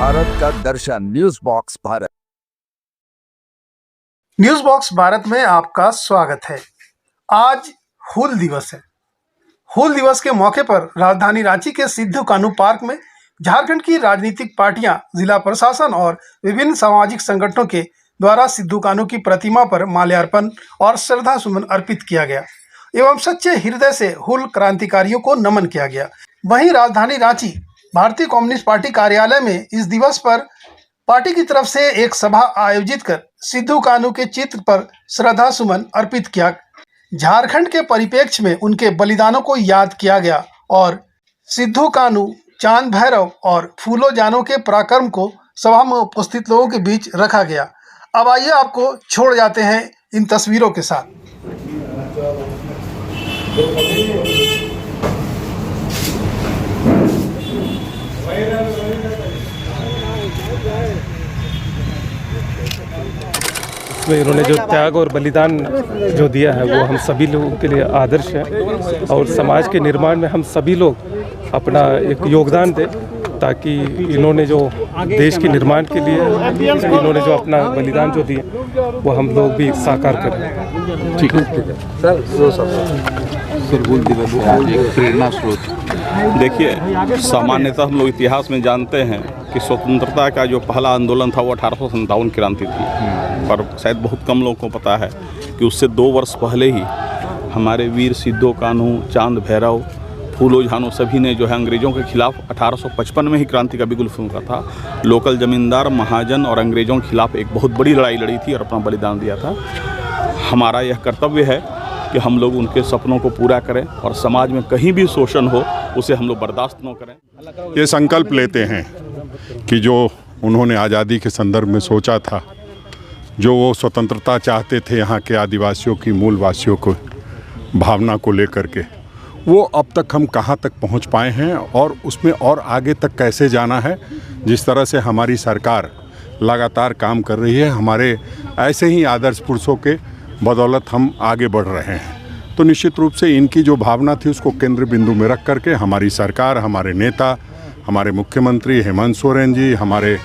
भारत का दर्शन News Box Bharat. News Box Bharat में आपका स्वागत है। आज हूल दिवस है। हूल दिवस के मौके पर राजधानी रांची के सिद्धू कान्हू पार्क में झारखंड की राजनीतिक पार्टियां, जिला प्रशासन और विभिन्न सामाजिक संगठनों के द्वारा सिद्धू कान्हू की प्रतिमा पर माल्यार्पण और श्रद्धा सुमन अर्पित किया गया एवं सच्चे हृदय से हूल क्रांतिकारियों को नमन किया गया। वहीं राजधानी रांची भारतीय कम्युनिस्ट पार्टी कार्यालय में इस दिवस पर पार्टी की तरफ से एक सभा आयोजित कर सिद्धू कान्हू के चित्र पर श्रद्धा सुमन अर्पित किया। झारखंड के परिप्रेक्ष्य में उनके बलिदानों को याद किया गया और सिद्धू कान्हू, चांद भैरव और फूलो जानो के पराक्रम को सभा में उपस्थित लोगों के बीच रखा गया। अब आइए आपको छोड़ जाते हैं इन तस्वीरों के साथ। इसमें इन्होंने जो त्याग और बलिदान जो दिया है वो हम सभी लोगों के लिए आदर्श है और समाज के निर्माण में हम सभी लोग अपना एक योगदान दें ताकि इन्होंने जो देश के निर्माण के लिए इन्होंने जो अपना बलिदान जो दिए वो हम लोग भी साकार करें। ठीक है सर, हूल दिवस आज एक प्रेरणा स्रोत। देखिए, सामान्यतः हम लोग इतिहास में जानते हैं कि स्वतंत्रता का जो पहला आंदोलन था वो 1857 क्रांति थी, पर शायद बहुत कम लोगों को पता है कि उससे 2 वर्ष पहले ही हमारे वीर सिद्धू कान्हू, चांद भैरव, फूलो जानो सभी ने जो है अंग्रेज़ों के खिलाफ 1855 में ही क्रांति का बिगुल फूंका था। लोकल जमींदार, महाजन और अंग्रेज़ों के खिलाफ एक बहुत बड़ी लड़ाई लड़ी थी और अपना बलिदान दिया था। हमारा यह कर्तव्य है कि हम लोग उनके सपनों को पूरा करें और समाज में कहीं भी शोषण हो उसे हम लोग बर्दाश्त न करें। ये संकल्प लेते हैं कि जो उन्होंने आज़ादी के संदर्भ में सोचा था, जो वो स्वतंत्रता चाहते थे यहाँ के आदिवासियों की, मूलवासियों को भावना को लेकर के, वो अब तक हम कहाँ तक पहुँच पाए हैं और उसमें और आगे तक कैसे जाना है। जिस तरह से हमारी सरकार लगातार काम कर रही है, हमारे ऐसे ही आदर्श पुरुषों के बदौलत हम आगे बढ़ रहे हैं। तो निश्चित रूप से इनकी जो भावना थी उसको केंद्र बिंदु में रख करके हमारी सरकार, हमारे नेता, हमारे मुख्यमंत्री हेमंत सोरेन जी, हमारे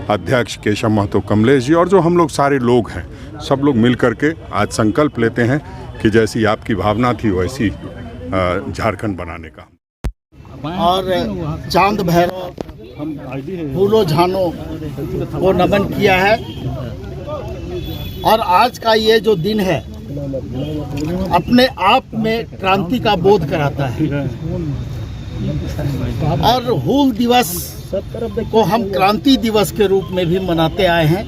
अध्यक्ष केशव महतो कमलेश जी और जो हम लोग सारे लोग हैं, सब लोग मिल करके आज संकल्प लेते हैं कि जैसी आपकी भावना थी वैसी झारखंड बनाने का। और चांद भैरव, फूलो जानो को नमन किया है। और आज का ये जो दिन है अपने आप में क्रांति का बोध कराता है और हूल दिवस को हम क्रांति दिवस के रूप में भी मनाते आए हैं।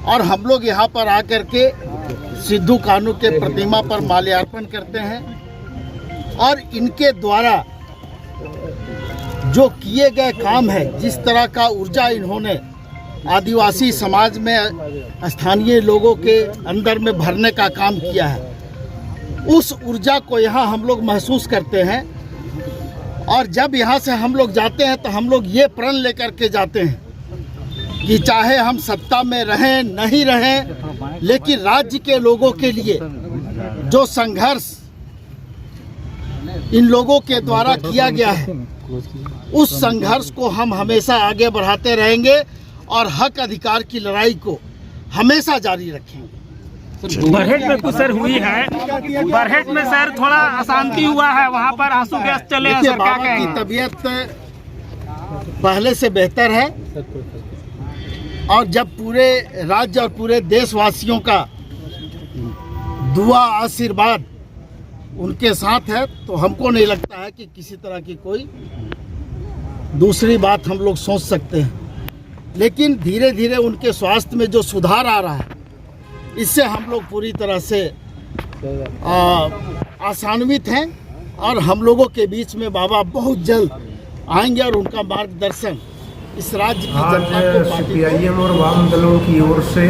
और हम लोग यहाँ पर आकर के सिद्धू कान्हू के प्रतिमा पर माल्यार्पण करते हैं और इनके द्वारा जो किए गए काम है, जिस तरह का ऊर्जा इन्होंने आदिवासी समाज में स्थानीय लोगों के अंदर में भरने का काम किया है, उस ऊर्जा को यहाँ हम लोग महसूस करते हैं। और जब यहाँ से हम लोग जाते हैं तो हम लोग ये प्रण लेकर के जाते हैं कि चाहे हम सत्ता में रहें नहीं रहें, लेकिन राज्य के लोगों के लिए जो संघर्ष इन लोगों के द्वारा किया गया है, उस संघर्ष को हम हमेशा आगे बढ़ाते रहेंगे और हक अधिकार की लड़ाई को हमेशा जारी रखेंगे। बरहेट में कुछ सर हुई है, बरहेट में सर थोड़ा अशांति हुआ है, वहाँ पर आंसू गैस चले हैं सर, क्या कहेंगे? की तबीयत पहले से बेहतर है और जब पूरे राज्य और पूरे देशवासियों का दुआ, आशीर्वाद उनके साथ है तो हमको नहीं लगता है कि किसी तरह की कोई दूसरी बात हम लोग सोच सकते हैं। लेकिन धीरे धीरे उनके स्वास्थ्य में जो सुधार आ रहा है, इससे हम लोग पूरी तरह से आशान्वित हैं और हम लोगों के बीच में बाबा बहुत जल्द आएंगे और उनका मार्गदर्शन इस राज्य की जनता को CPIM और वाम दलों की ओर से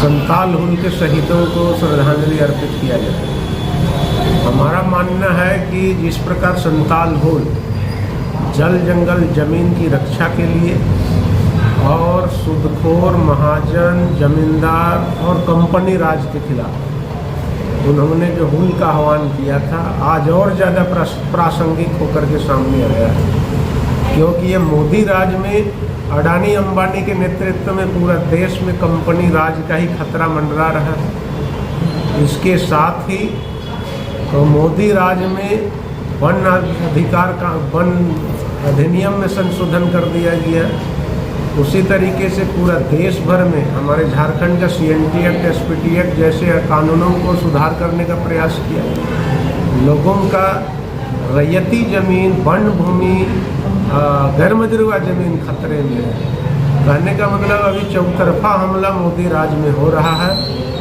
संताल हूल के शहीदों को श्रद्धांजलि अर्पित किया जाए। हमारा मानना है कि जिस प्रकार संताल हूल जल, जंगल, जमीन की रक्षा के लिए और सूदखोर, महाजन, जमींदार और कंपनी राज के खिलाफ उन्होंने जो हूल का आह्वान किया था, आज और ज़्यादा प्रासंगिक होकर के सामने आया है। क्योंकि ये मोदी राज में अडानी अंबानी के नेतृत्व में पूरा देश में कंपनी राज का ही खतरा मंडरा रहा है। इसके साथ ही तो मोदी राज में वन अधिकार का वन अधिनियम में संशोधन कर दिया गया। उसी तरीके से पूरा देश भर में हमारे झारखंड का CNT एक्ट, SPT एक्ट जैसे कानूनों को सुधार करने का प्रयास किया। लोगों का रैयती ज़मीन, वन भूमि, गैर मजरूआ ज़मीन खतरे में है। कहने का मतलब अभी चौतरफा हमला मोदी राज में हो रहा है।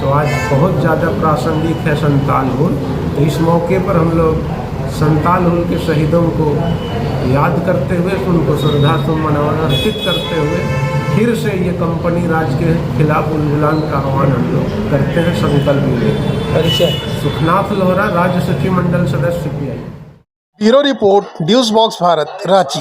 तो आज बहुत ज़्यादा प्रासंगिक है संताल हुल। तो इस मौके पर हम लोग संताल हुल के शहीदों को याद करते हुए, उनको श्रद्धासुमन अर्पित करते हुए फिर से ये कंपनी राज के खिलाफ उन्मूलन का आह्वान हम लोग करते हैं, संकल्प लेते। सुखनाथ लोहरा, राज्य सचिव मंडल सदस्य CPI। Bureau report, news box Bharat, Ranchi.